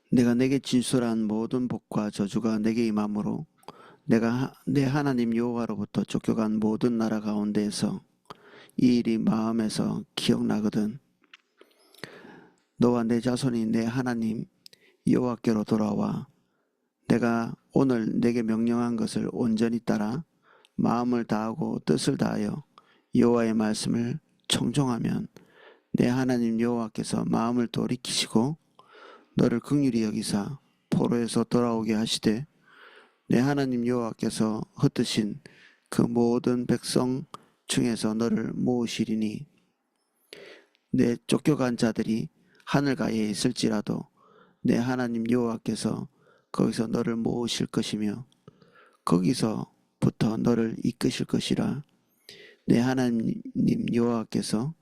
내가 내게 진술한 모든 복과 저주가 내게 임함으로 내가 내 하나님 여호와로부터 쫓겨간 모든 나라 가운데에서 이 일이 마음에서 기억나거든. 너와 내 자손이 내 하나님 여호와께로 돌아와 내가 오늘 내게 명령한 것을 온전히 따라 마음을 다하고 뜻을 다하여 여호와의 말씀을 청종하면 내 하나님 여호와께서 마음을 돌이키시고 너를 긍휼히 여기사 포로에서 돌아오게 하시되 내 하나님 여호와께서 흩으신 그 모든 백성 중에서 너를 모으시리니 내 쫓겨간 자들이 하늘가에 있을지라도 내 하나님 여호와께서 거기서 너를 모으실 것이며 거기서부터 너를 이끄실 것이라. 내 하나님 여호와께서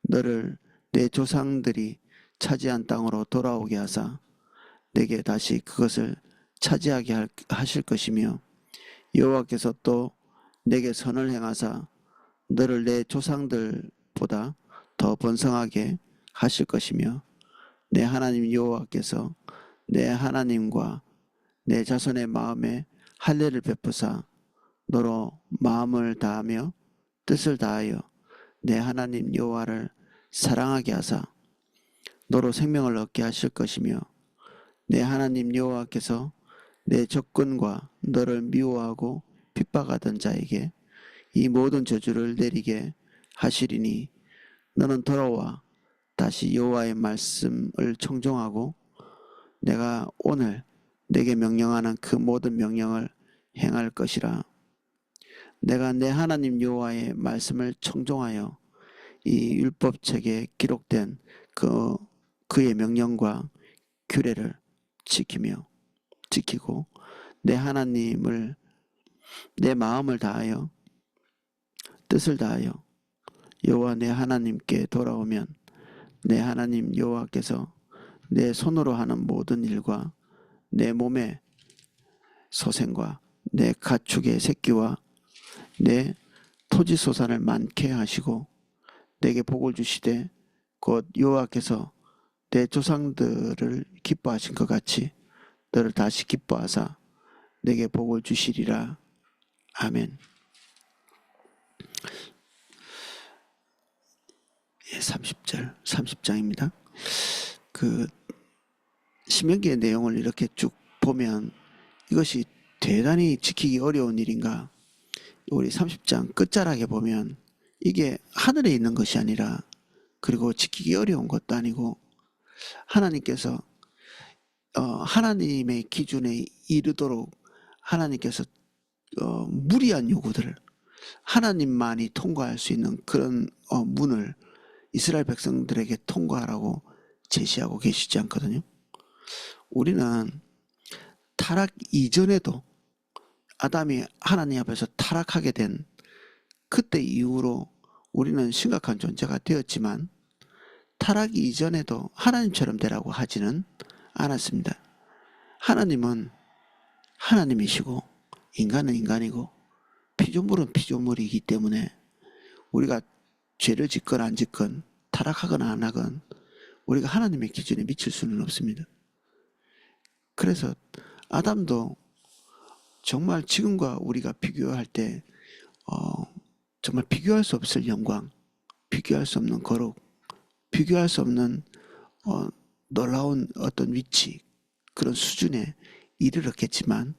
너를 내 조상들이 차지한 땅으로 돌아오게 하사 내게 다시 그것을 차지하게 하실 것이며 여호와께서 또 내게 선을 행하사 너를 내 조상들보다 더 번성하게 하실 것이며 내 하나님 여호와께서 내 하나님과 내 자손의 마음에 할례를 베푸사 너로 마음을 다하며 뜻을 다하여 내 하나님 여호와를 사랑하게 하사 너로 생명을 얻게 하실 것이며 내 하나님 여호와께서 내 적군과 너를 미워하고 핍박하던 자에게 이 모든 저주를 내리게 하시리니 너는 돌아와 다시 여호와의 말씀을 청종하고 내가 오늘 내게 명령하는 그 모든 명령을 행할 것이라. 내가 내 하나님 여호와의 말씀을 청종하여 이 율법책에 기록된 그의 명령과 규례를 지키고 내 하나님을 내 마음을 다하여 뜻을 다하여 여호와 내 하나님께 돌아오면 내 하나님 여호와께서 내 손으로 하는 모든 일과 내 몸의 소생과 내 가축의 새끼와 내 토지 소산을 많게 하시고 내게 복을 주시되 곧 여호와께서 내 조상들을 기뻐하신 것 같이 너를 다시 기뻐하사 내게 복을 주시리라. 아멘. 30절, 30장입니다. 그 신명기의 내용을 이렇게 쭉 보면 이것이 대단히 지키기 어려운 일인가? 우리 30장 끝자락에 보면 이게 하늘에 있는 것이 아니라 그리고 지키기 어려운 것도 아니고 하나님께서 하나님의 기준에 이르도록 하나님께서 무리한 요구들을 하나님만이 통과할 수 있는 그런 문을 이스라엘 백성들에게 통과하라고 제시하고 계시지 않거든요. 우리는 타락 이전에도 아담이 하나님 앞에서 타락하게 된 그때 이후로 우리는 심각한 존재가 되었지만 타락 이전에도 하나님처럼 되라고 하지는 않았습니다. 하나님은 하나님이시고 인간은 인간이고 피조물은 피조물이기 때문에 우리가 죄를 짓건 안 짓건 타락하거나 안 하건 우리가 하나님의 기준에 미칠 수는 없습니다. 그래서 아담도 정말 지금과 우리가 비교할 때 정말 비교할 수 없을 영광, 비교할 수 없는 거룩, 비교할 수 없는 놀라운 어떤 위치, 그런 수준에 이르렀겠지만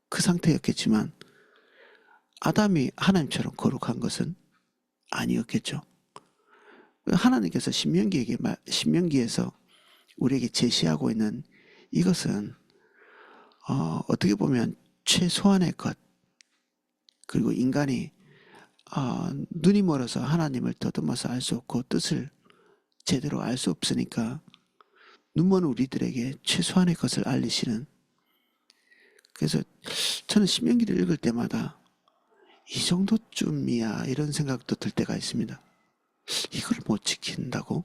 그 상태였겠지만 아담이 하나님처럼 거룩한 것은 아니었겠죠. 하나님께서 신명기에서 우리에게 제시하고 있는 이것은 어떻게 보면 최소한의 것, 그리고 인간이 눈이 멀어서 하나님을 더듬어서 알 수 없고 뜻을 제대로 알 수 없으니까 눈먼 우리들에게 최소한의 것을 알리시는. 그래서 저는 신명기를 읽을 때마다 이 정도쯤이야 이런 생각도 들 때가 있습니다. 이걸 못 지킨다고?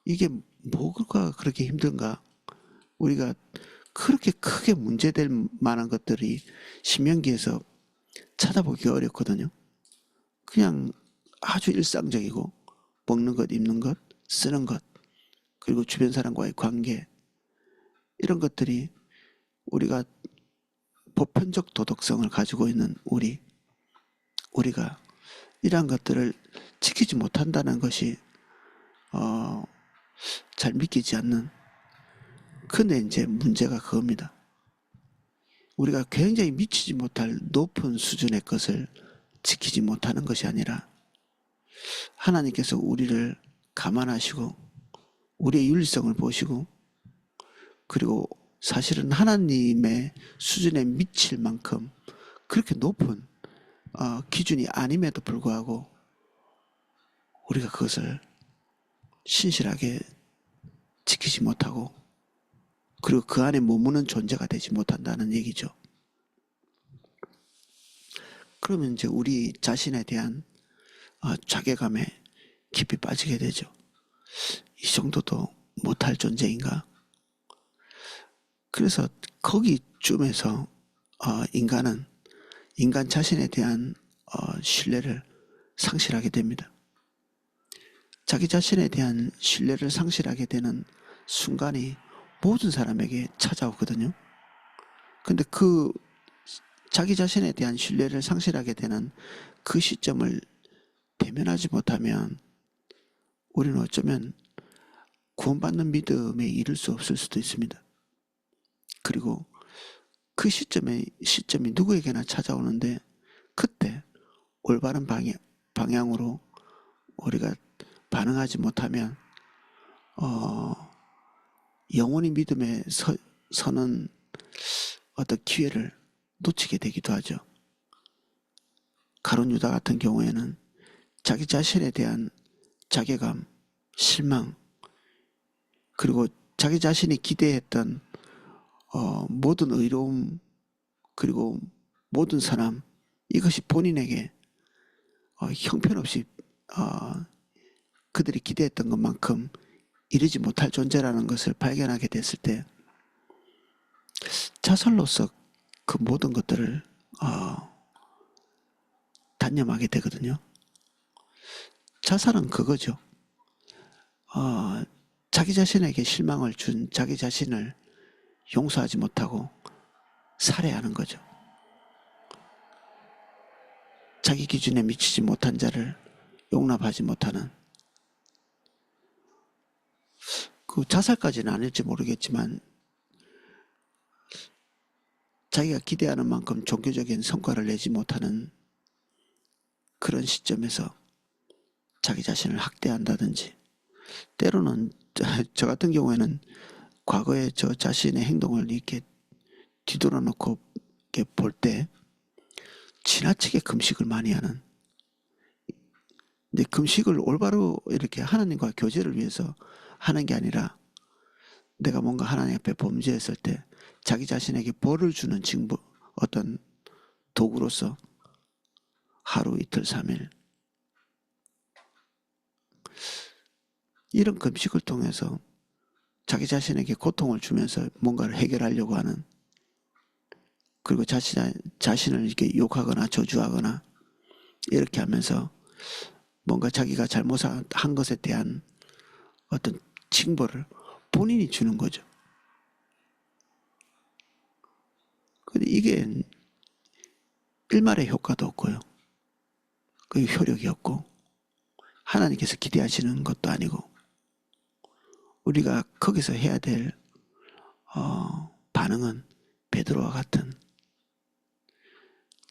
이게 뭐가 그렇게 힘든가? 우리가 그렇게 크게 문제될 만한 것들이 신명기에서 찾아보기 어렵거든요. 그냥 아주 일상적이고 먹는 것, 입는 것, 쓰는 것, 그리고 주변 사람과의 관계, 이런 것들이 우리가 보편적 도덕성을 가지고 있는 우리가 이러한 것들을 지키지 못한다는 것이 잘 믿기지 않는. 근데 이제 문제가 그겁니다. 우리가 굉장히 미치지 못할 높은 수준의 것을 지키지 못하는 것이 아니라 하나님께서 우리를 감안하시고 우리의 윤리성을 보시고 그리고 사실은 하나님의 수준에 미칠 만큼 그렇게 높은 기준이 아님에도 불구하고 우리가 그것을 신실하게 지키지 못하고 그리고 그 안에 머무는 존재가 되지 못한다는 얘기죠. 그러면 이제 우리 자신에 대한 자괴감에 깊이 빠지게 되죠. 이 정도도 못할 존재인가? 그래서 거기쯤에서 인간 자신에 대한 신뢰를 상실하게 됩니다. 자기 자신에 대한 신뢰를 상실하게 되는 순간이 모든 사람에게 찾아오거든요. 근데 그 자기 자신에 대한 신뢰를 상실하게 되는 그 시점을 대면하지 못하면 우리는 어쩌면 구원받는 믿음에 이를 수 없을 수도 있습니다. 그리고 그 시점이 누구에게나 찾아오는데 그때 올바른 방향으로 우리가 반응하지 못하면 영원히 믿음에 서는 어떤 기회를 놓치게 되기도 하죠. 가룟 유다 같은 경우에는 자기 자신에 대한 자괴감, 실망, 그리고 자기 자신이 기대했던 모든 의로움 그리고 모든 사람, 이것이 본인에게 형편없이 그들이 기대했던 것만큼 이르지 못할 존재라는 것을 발견하게 됐을 때 자살로서 그 모든 것들을 단념하게 되거든요. 자살은 그거죠. 자기 자신에게 실망을 준 자기 자신을 용서하지 못하고 살해하는 거죠. 자기 기준에 미치지 못한 자를 용납하지 못하는, 그 자살까지는 아닐지 모르겠지만 자기가 기대하는 만큼 종교적인 성과를 내지 못하는 그런 시점에서 자기 자신을 학대한다든지, 때로는 저 같은 경우에는 과거에 저 자신의 행동을 이렇게 뒤돌아 놓고 이렇게 볼 때 지나치게 금식을 많이 하는, 근데 금식을 올바로 이렇게 하나님과 교제를 위해서 하는 게 아니라 내가 뭔가 하나님 앞에 범죄했을 때 자기 자신에게 벌을 주는 징부, 어떤 도구로서 하루 이틀 3일 이런 금식을 통해서 자기 자신에게 고통을 주면서 뭔가를 해결하려고 하는, 그리고 자신을 이렇게 욕하거나 저주하거나 이렇게 하면서 뭔가 자기가 잘못한 것에 대한 어떤 징벌을 본인이 주는 거죠. 근데 이게 일말의 효과도 없고요. 그 효력이 없고 하나님께서 기대하시는 것도 아니고, 우리가 거기서 해야 될 반응은 베드로와 같은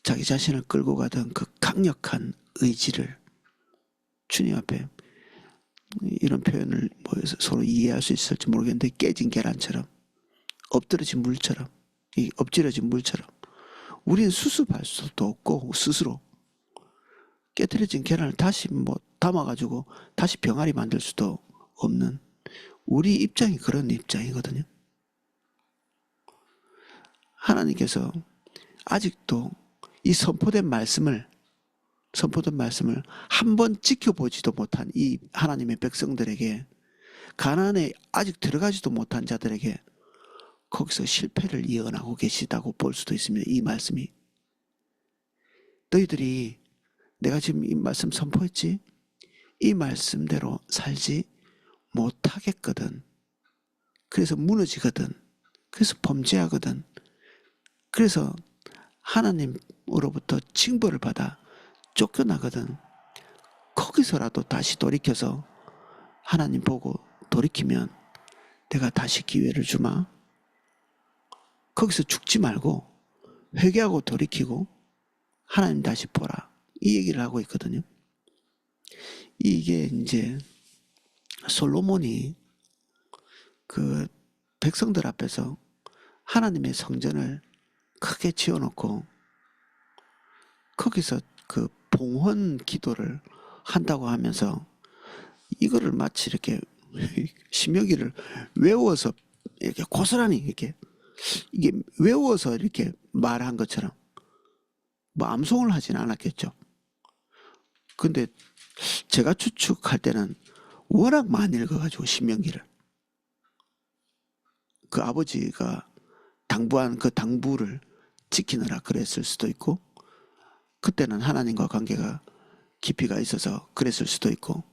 자기 자신을 끌고 가던 그 강력한 의지를 주님 앞에, 이런 표현을 뭐 서로 이해할 수 있을지 모르겠는데, 깨진 계란처럼, 엎드러진 물처럼, 엎질러진 물처럼 우리는 수습할 수도 없고 스스로 깨트려진 계란을 다시 뭐 담아가지고 다시 병아리 만들 수도 없는 우리 입장이 그런 입장이거든요. 하나님께서 아직도 이 선포된 말씀을 한 번 지켜보지도 못한 이 하나님의 백성들에게, 가나안에 아직 들어가지도 못한 자들에게 거기서 실패를 예언하고 계시다고 볼 수도 있습니다. 이 말씀이, 너희들이 내가 지금 이 말씀 선포했지? 이 말씀대로 살지 못하겠거든. 그래서 무너지거든. 그래서 범죄하거든. 그래서 하나님으로부터 징벌을 받아 쫓겨나거든. 거기서라도 다시 돌이켜서 하나님 보고 돌이키면 내가 다시 기회를 주마. 거기서 죽지 말고 회개하고 돌이키고 하나님 다시 보라. 이 얘기를 하고 있거든요. 이게 이제 솔로몬이 그 백성들 앞에서 하나님의 성전을 크게 지어놓고 거기서 그 봉헌 기도를 한다고 하면서 이거를 마치 이렇게 신명기를 외워서 이렇게 고스란히 이렇게 이게 외워서 이렇게 말한 것처럼 뭐 암송을 하진 않았겠죠. 근데 제가 추측할 때는 워낙 많이 읽어가지고 신명기를 그 아버지가 당부한 그 당부를 지키느라 그랬을 수도 있고 그때는 하나님과 관계가 깊이가 있어서 그랬을 수도 있고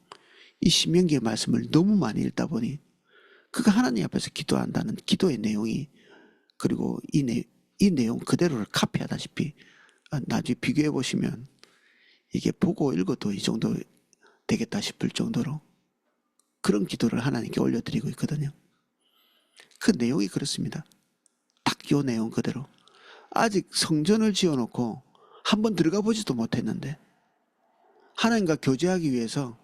이 신명기의 말씀을 너무 많이 읽다 보니 그가 하나님 앞에서 기도한다는 기도의 내용이 그리고 이 내용 그대로를 카피하다시피 나중에 비교해 보시면 이게 보고 읽어도 이 정도 되겠다 싶을 정도로 그런 기도를 하나님께 올려드리고 있거든요. 그 내용이 그렇습니다. 딱 요 내용 그대로. 아직 성전을 지어놓고 한번 들어가 보지도 못했는데 하나님과 교제하기 위해서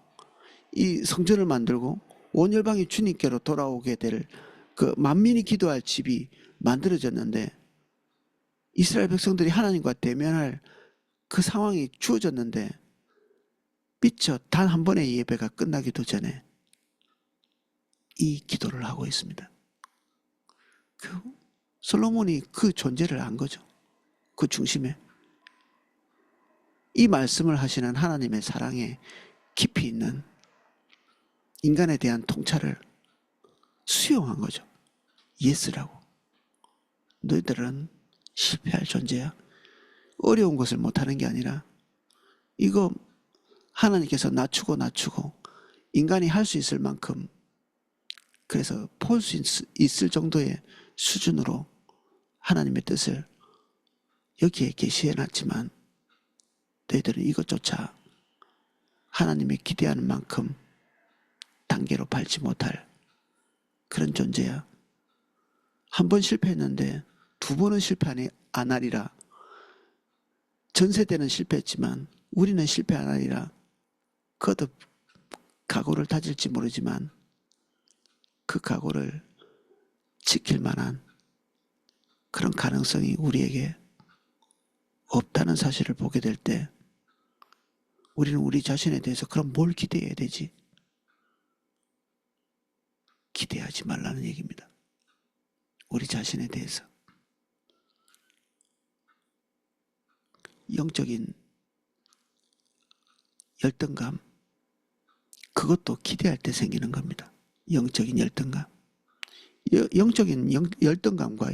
이 성전을 만들고 온 열방이 주님께로 돌아오게 될 그 만민이 기도할 집이 만들어졌는데 이스라엘 백성들이 하나님과 대면할 그 상황이 주어졌는데 미처 단 한 번의 예배가 끝나기도 전에 이 기도를 하고 있습니다. 솔로몬이 그 존재를 안 거죠. 그 중심에 이 말씀을 하시는 하나님의 사랑에 깊이 있는 인간에 대한 통찰을 수용한 거죠. 예스라고. 너희들은 실패할 존재야. 어려운 것을 못하는 게 아니라 이거 하나님께서 낮추고 인간이 할 수 있을 만큼 그래서 볼 수 있을 정도의 수준으로 하나님의 뜻을 여기에 계시해 놨지만 너희들은 이것조차 하나님의 기대하는 만큼 단계로 밟지 못할 그런 존재야. 한 번 실패했는데 두 번은 실패 안 하리라. 전 세대는 실패했지만 우리는 실패 안 하리라. 거듭 각오를 다질지 모르지만 그 각오를 지킬 만한 그런 가능성이 우리에게 없다는 사실을 보게 될 때 우리는 우리 자신에 대해서 그럼 뭘 기대해야 되지? 기대하지 말라는 얘기입니다. 우리 자신에 대해서. 영적인 열등감, 그것도 기대할 때 생기는 겁니다. 영적인 열등감. 영적인 열등감과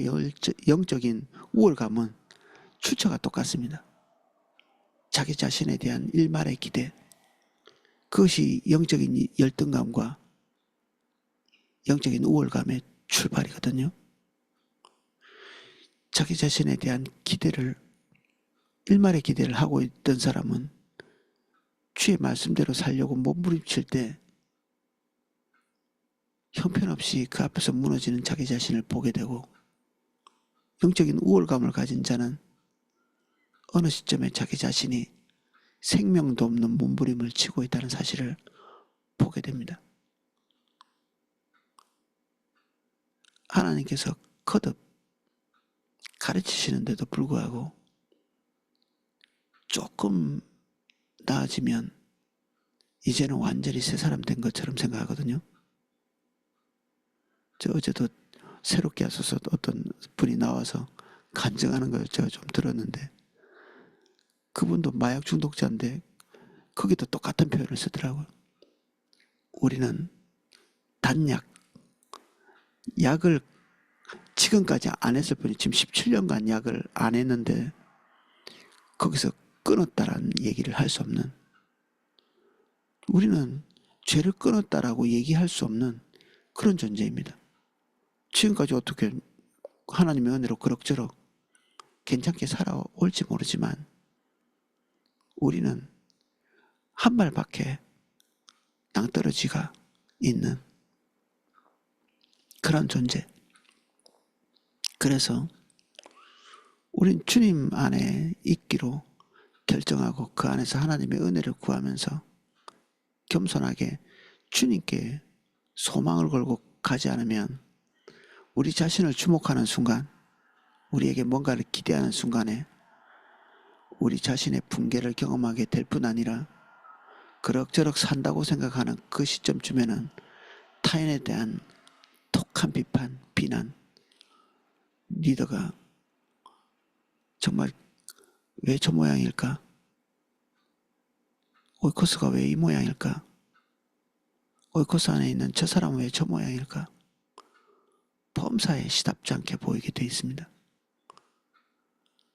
영적인 우월감은 출처가 똑같습니다. 자기 자신에 대한 일말의 기대, 그것이 영적인 열등감과 영적인 우월감의 출발이거든요. 자기 자신에 대한 기대를 일말의 기대를 하고 있던 사람은 주의 말씀대로 살려고 몸부림칠 때 형편없이 그 앞에서 무너지는 자기 자신을 보게 되고 영적인 우월감을 가진 자는 어느 시점에 자기 자신이 생명도 없는 몸부림을 치고 있다는 사실을 보게 됩니다. 하나님께서 거듭 가르치시는데도 불구하고 조금 나아지면 이제는 완전히 새 사람 된 것처럼 생각하거든요. 저 어제도 새롭게 하셔서 어떤 분이 나와서 간증하는 걸 제가 좀 들었는데 그분도 마약 중독자인데 거기도 똑같은 표현을 쓰더라고요. 우리는 단약, 약을 지금까지 안 했을 뿐이 지금 17년간 약을 안 했는데 거기서 끊었다라는 얘기를 할 수 없는, 우리는 죄를 끊었다라고 얘기할 수 없는 그런 존재입니다. 지금까지 어떻게 하나님의 은혜로 그럭저럭 괜찮게 살아올지 모르지만 우리는 한 발밖에 낭떠러지가 있는 그런 존재. 그래서 우린 주님 안에 있기로 결정하고 그 안에서 하나님의 은혜를 구하면서 겸손하게 주님께 소망을 걸고 가지 않으면 우리 자신을 주목하는 순간, 우리에게 뭔가를 기대하는 순간에 우리 자신의 붕괴를 경험하게 될 뿐 아니라 그럭저럭 산다고 생각하는 그 시점쯤에는 타인에 대한 독한 비판, 비난, 리더가 정말 왜 저 모양일까? 오이코스가 왜 이 모양일까? 오이코스 안에 있는 저 사람은 왜 저 모양일까? 범사에 시답지 않게 보이게 돼 있습니다.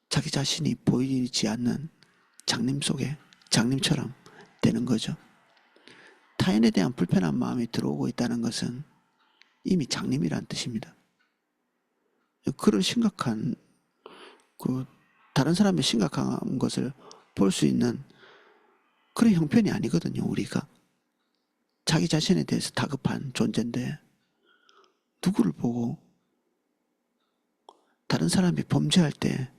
자기 자신이 보이지 않는 장님 속에 장님처럼 되는 거죠. 타인에 대한 불편한 마음이 들어오고 있다는 것은 이미 장님이란 뜻입니다. 그런 심각한 다른 사람의 심각한 것을 볼 수 있는 그런 형편이 아니거든요. 우리가 자기 자신에 대해서 다급한 존재인데 누구를 보고 다른 사람이 범죄할 때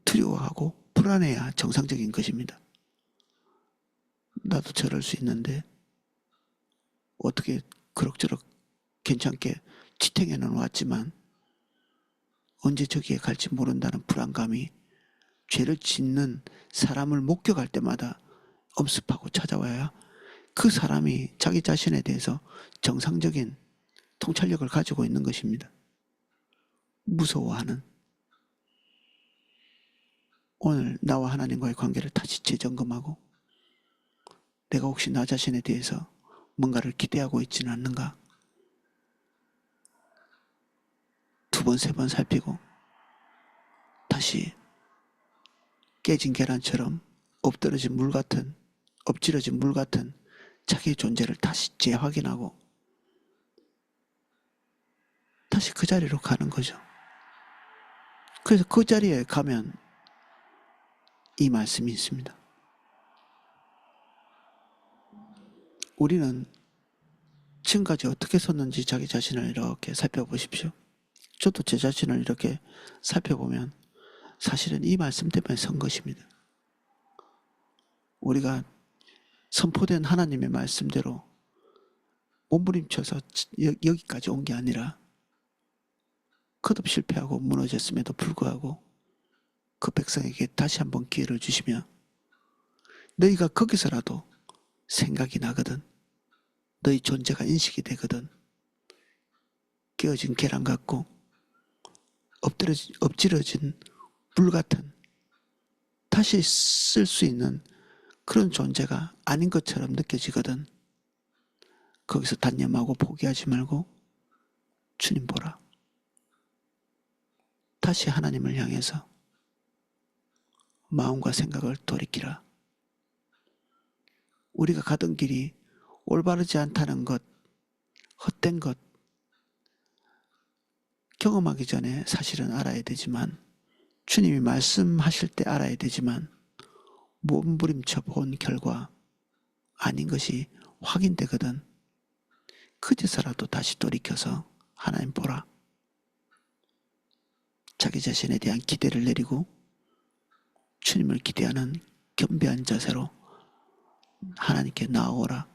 두려워하고 불안해야 정상적인 것입니다. 나도 저럴 수 있는데 어떻게 그럭저럭 괜찮게 지탱해 놓았지만 언제 저기에 갈지 모른다는 불안감이 죄를 짓는 사람을 목격할 때마다 엄습하고 찾아와야 그 사람이 자기 자신에 대해서 정상적인 통찰력을 가지고 있는 것입니다. 무서워하는 오늘 나와 하나님과의 관계를 다시 재점검하고 내가 혹시 나 자신에 대해서 뭔가를 기대하고 있지는 않는가? 두 번, 세 번 살피고 다시 깨진 계란처럼 엎질러진 물 같은 자기의 존재를 다시 재확인하고 다시 그 자리로 가는 거죠. 그래서 그 자리에 가면 이 말씀이 있습니다. 우리는 지금까지 어떻게 섰는지 자기 자신을 이렇게 살펴보십시오. 저도 제 자신을 이렇게 살펴보면 사실은 이 말씀 때문에 선 것입니다. 우리가 선포된 하나님의 말씀대로 몸부림쳐서 여기까지 온 게 아니라 거듭 실패하고 무너졌음에도 불구하고 그 백성에게 다시 한번 기회를 주시며 너희가 거기서라도 생각이 나거든. 너희 존재가 인식이 되거든. 깨어진 계란 같고 엎질러진 물 같은 다시 쓸 수 있는 그런 존재가 아닌 것처럼 느껴지거든. 거기서 단념하고 포기하지 말고 주님 보라. 다시 하나님을 향해서 마음과 생각을 돌이키라. 우리가 가던 길이 올바르지 않다는 것, 헛된 것 경험하기 전에 사실은 알아야 되지만 주님이 말씀하실 때 알아야 되지만 몸부림쳐 본 결과 아닌 것이 확인되거든. 그제서라도 다시 돌이켜서 하나님 보라. 자기 자신에 대한 기대를 내리고 주님을 기대하는 겸비한 자세로 하나님께 나아오라.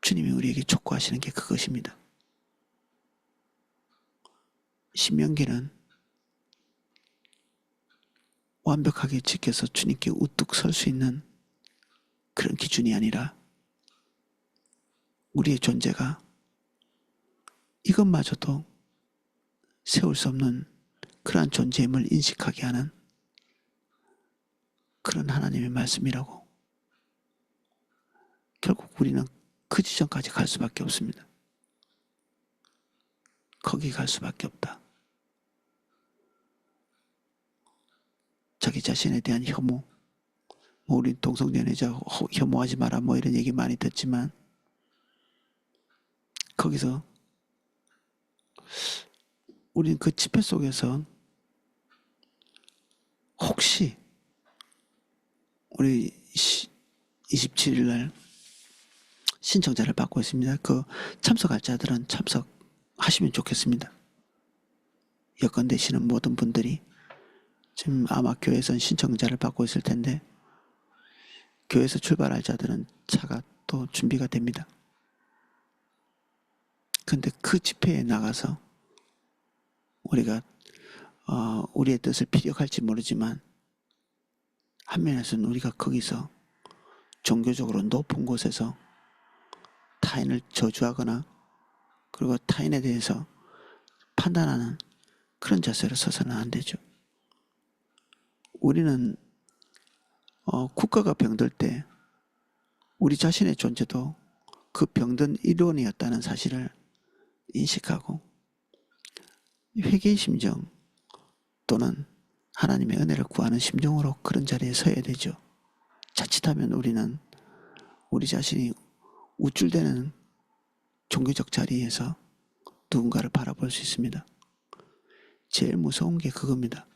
주님이 우리에게 촉구하시는 게 그것입니다. 신명기는 완벽하게 지켜서 주님께 우뚝 설 수 있는 그런 기준이 아니라 우리의 존재가 이것마저도 세울 수 없는 그러한 존재임을 인식하게 하는 그런 하나님의 말씀이라고. 결국 우리는 그 지점까지 갈 수밖에 없습니다. 거기 갈 수밖에 없다. 자기 자신에 대한 혐오, 우리 동성연애자 혐오하지 마라 이런 얘기 많이 듣지만 거기서 우리는 그 집회 속에서 혹시 우리 27일 날 신청자를 받고 있습니다. 그 참석할 자들은 참석하시면 좋겠습니다. 여건 되시는 모든 분들이 지금 아마 교회에선 신청자를 받고 있을 텐데 교회에서 출발할 자들은 차가 또 준비가 됩니다. 근데 그 집회에 나가서 우리가 우리의 뜻을 피력할지 모르지만 한면에서는 우리가 거기서 종교적으로 높은 곳에서 타인을 저주하거나 그리고 타인에 대해서 판단하는 그런 자세로 서서는 안 되죠. 우리는 국가가 병들 때 우리 자신의 존재도 그 병든 일원이었다는 사실을 인식하고 회개의 심정 또는 하나님의 은혜를 구하는 심정으로 그런 자리에 서야 되죠. 자칫하면 우리는 우리 자신이 우쭐대는 종교적 자리에서 누군가를 바라볼 수 있습니다. 제일 무서운 게 그겁니다.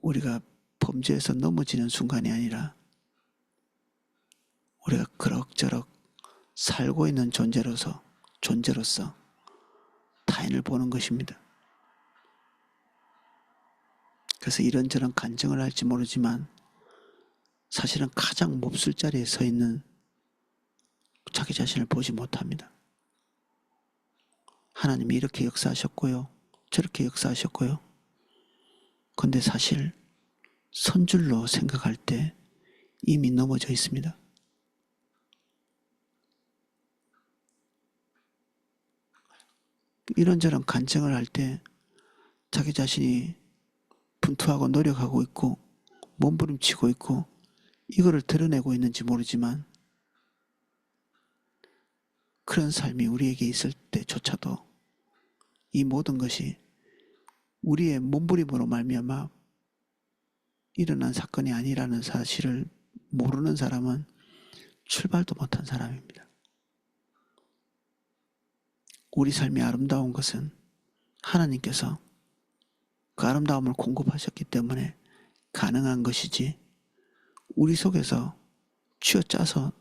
우리가 범죄에서 넘어지는 순간이 아니라 우리가 그럭저럭 살고 있는 존재로서 타인을 보는 것입니다. 그래서 이런저런 간증을 할지 모르지만 사실은 가장 몹쓸 자리에 서 있는 자기 자신을 보지 못합니다. 하나님이 이렇게 역사하셨고요. 저렇게 역사하셨고요. 근데 사실 선줄로 생각할 때 이미 넘어져 있습니다. 이런저런 간증을 할 때 자기 자신이 분투하고 노력하고 있고 몸부림치고 있고 이거를 드러내고 있는지 모르지만 그런 삶이 우리에게 있을 때조차도 이 모든 것이 우리의 몸부림으로 말미암아 일어난 사건이 아니라는 사실을 모르는 사람은 출발도 못한 사람입니다. 우리 삶이 아름다운 것은 하나님께서 그 아름다움을 공급하셨기 때문에 가능한 것이지 우리 속에서 쥐어짜서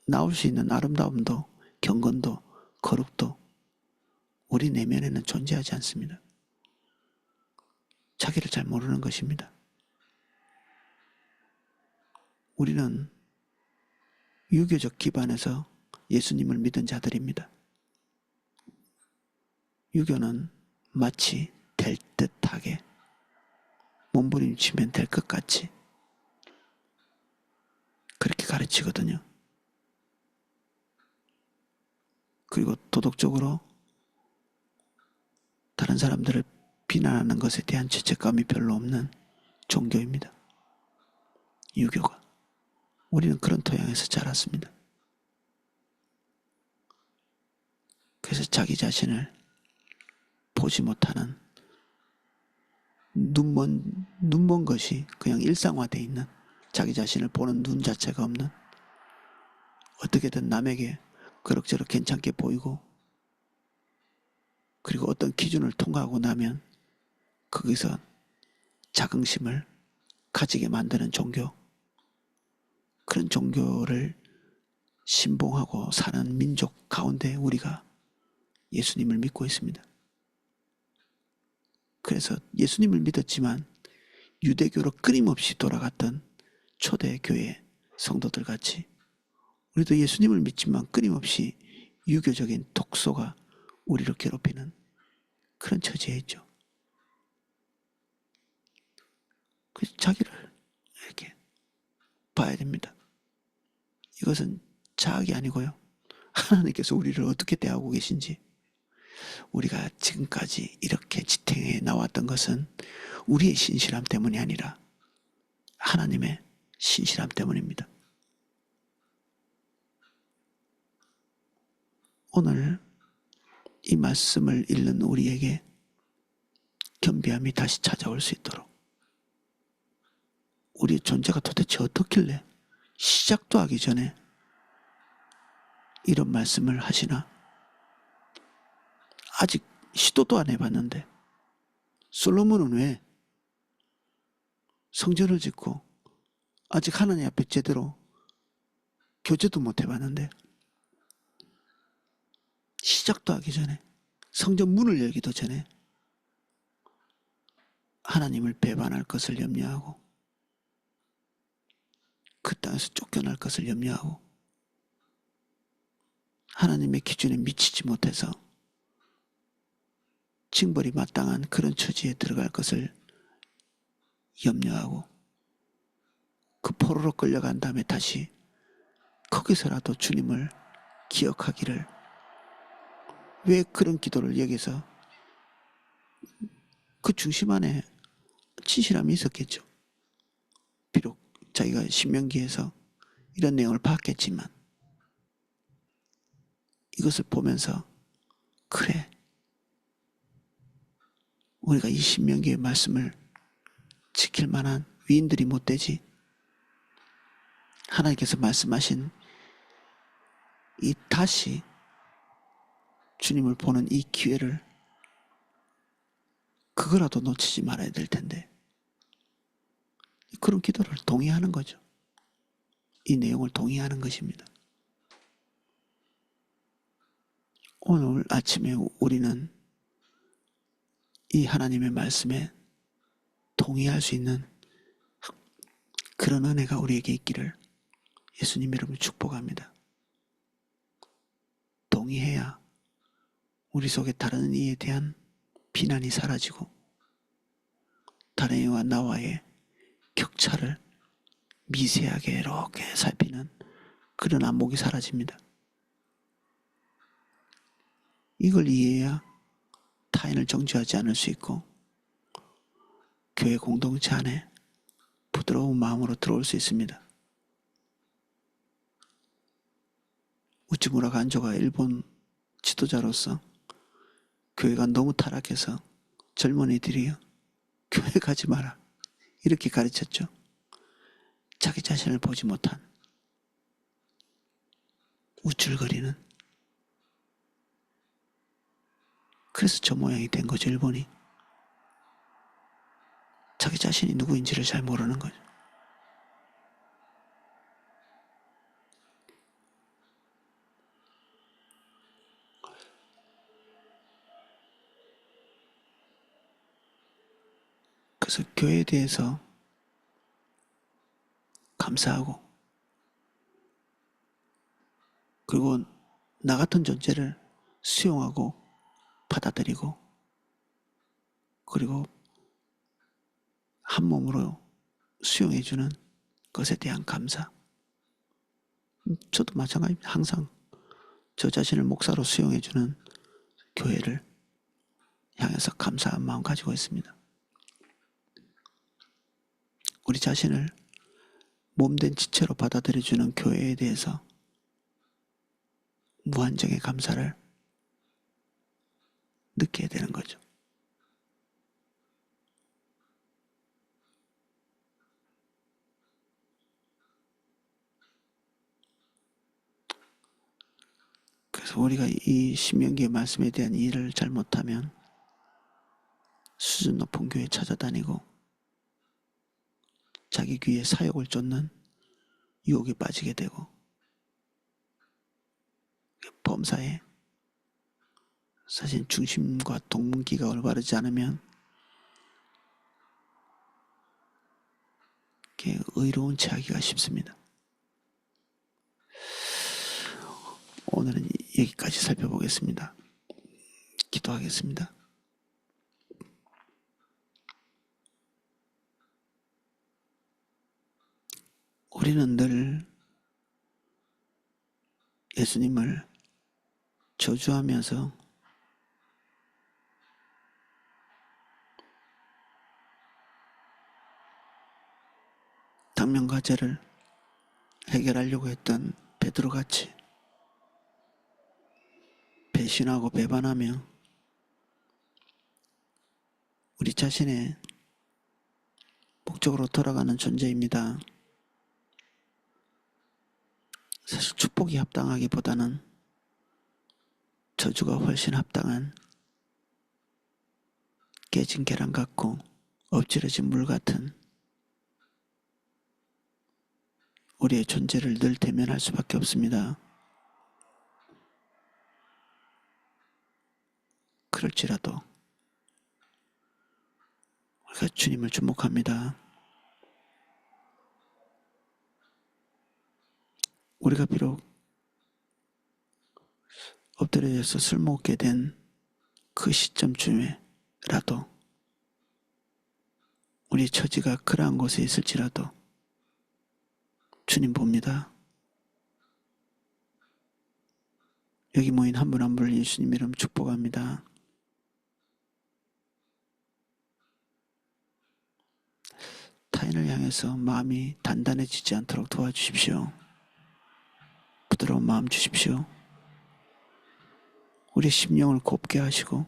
나올 수 있는 아름다움도 경건도 거룩도 우리 내면에는 존재하지 않습니다. 자기를 잘 모르는 것입니다. 우리는 유교적 기반에서 예수님을 믿은 자들입니다. 유교는 마치 될 듯하게 몸부림치면 될 것 같이 그렇게 가르치거든요. 그리고 도덕적으로 다른 사람들을 비난하는 것에 대한 죄책감이 별로 없는 종교입니다. 유교가. 우리는 그런 토양에서 자랐습니다. 그래서 자기 자신을 보지 못하는 눈먼 것이 그냥 일상화되어 있는 자기 자신을 보는 눈 자체가 없는 어떻게든 남에게 그럭저럭 괜찮게 보이고 그리고 어떤 기준을 통과하고 나면 거기서 자긍심을 가지게 만드는 종교 그런 종교를 신봉하고 사는 민족 가운데 우리가 예수님을 믿고 있습니다. 그래서 예수님을 믿었지만 유대교로 끊임없이 돌아갔던 초대교회 성도들 같이 우리도 예수님을 믿지만 끊임없이 유교적인 독소가 우리를 괴롭히는 그런 처지에 있죠. 그래서 자기를 이렇게 봐야 됩니다. 이것은 자학이 아니고요. 하나님께서 우리를 어떻게 대하고 계신지 우리가 지금까지 이렇게 지탱해 나왔던 것은 우리의 신실함 때문이 아니라 하나님의 신실함 때문입니다. 오늘 이 말씀을 읽는 우리에게 겸비함이 다시 찾아올 수 있도록 우리의 존재가 도대체 어떻길래 시작도 하기 전에 이런 말씀을 하시나 아직 시도도 안 해봤는데 솔로몬은 왜 성전을 짓고 아직 하나님 앞에 제대로 교제도 못 해봤는데 시작도 하기 전에 성전 문을 열기도 전에 하나님을 배반할 것을 염려하고 그 땅에서 쫓겨날 것을 염려하고 하나님의 기준에 미치지 못해서 징벌이 마땅한 그런 처지에 들어갈 것을 염려하고 그 포로로 끌려간 다음에 다시 거기서라도 주님을 기억하기를, 왜 그런 기도를 여기서 그 중심 안에 진실함이 있었겠죠. 비록 자기가 신명기에서 이런 내용을 봤겠지만 이것을 보면서 그래, 우리가 이 신명기의 말씀을 지킬 만한 위인들이 못 되지. 하나님께서 말씀하신 이 다시 주님을 보는 이 기회를 그거라도 놓치지 말아야 될 텐데, 그런 기도를 동의하는 거죠. 이 내용을 동의하는 것입니다. 오늘 아침에 우리는 이 하나님의 말씀에 동의할 수 있는 그런 은혜가 우리에게 있기를 예수님 이름으로 축복합니다. 동의해야 우리 속에 다른 이에 대한 비난이 사라지고 다른 이와 나와의 격차를 미세하게 이렇게 살피는 그런 안목이 사라집니다. 이걸 이해해야 타인을 정죄하지 않을 수 있고 교회 공동체 안에 부드러운 마음으로 들어올 수 있습니다. 우찌무라 간조가 일본 지도자로서 교회가 너무 타락해서 젊은이들이 교회 가지 마라 이렇게 가르쳤죠. 자기 자신을 보지 못한 우쭐거리는, 그래서 저 모양이 된 거죠. 일본이 자기 자신이 누구인지를 잘 모르는 거죠. 그래서 교회에 대해서 감사하고, 그리고 나 같은 존재를 수용하고 받아들이고, 그리고 한 몸으로 수용해주는 것에 대한 감사. 저도 마찬가지입니다. 항상 저 자신을 목사로 수용해주는 교회를 향해서 감사한 마음 가지고 있습니다. 우리 자신을 몸된 지체로 받아들여주는 교회에 대해서 무한정의 감사를 느껴야 되는 거죠. 그래서 우리가 이 신명기의 말씀에 대한 이해를 잘못하면 수준 높은 교회 찾아다니고 자기 귀에 사욕을 쫓는 유혹에 빠지게 되고 범사에 사실 중심과 동문기가 올바르지 않으면 의로운 채 하기가 쉽습니다. 오늘은 여기까지 살펴보겠습니다. 기도하겠습니다. 우리는 늘 예수님을 저주하면서 당면과제를 해결하려고 했던 베드로같이 배신하고 배반하며 우리 자신의 목적으로 돌아가는 존재입니다. 사실 축복이 합당하기보다는 저주가 훨씬 합당한 깨진 계란 같고 엎질러진 물 같은 우리의 존재를 늘 대면할 수밖에 없습니다. 그럴지라도 우리가 주님을 주목합니다. 우리가 비록 엎드려져서 술 먹게 된 그 시점쯤에라도 우리 처지가 그러한 곳에 있을지라도 주님 봅니다. 여기 모인 한 분 한 분을 예수님 이름 축복합니다. 타인을 향해서 마음이 단단해지지 않도록 도와주십시오. 부드러운 마음 주십시오. 우리 심령을 곱게 하시고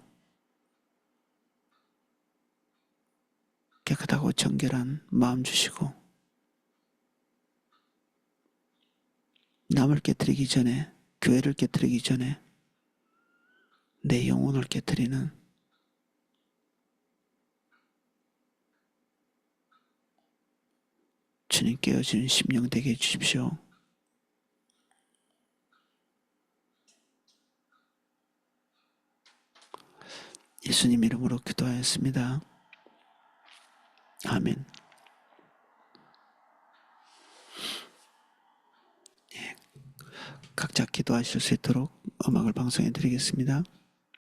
깨끗하고 정결한 마음 주시고 남을 깨뜨리기 전에, 교회를 깨뜨리기 전에 내 영혼을 깨뜨리는 주님 깨어진 심령 되게 해주십시오. 예수님 이름으로 기도하였습니다. 아멘. 각자 기도하실 수 있도록 음악을 방송해 드리겠습니다.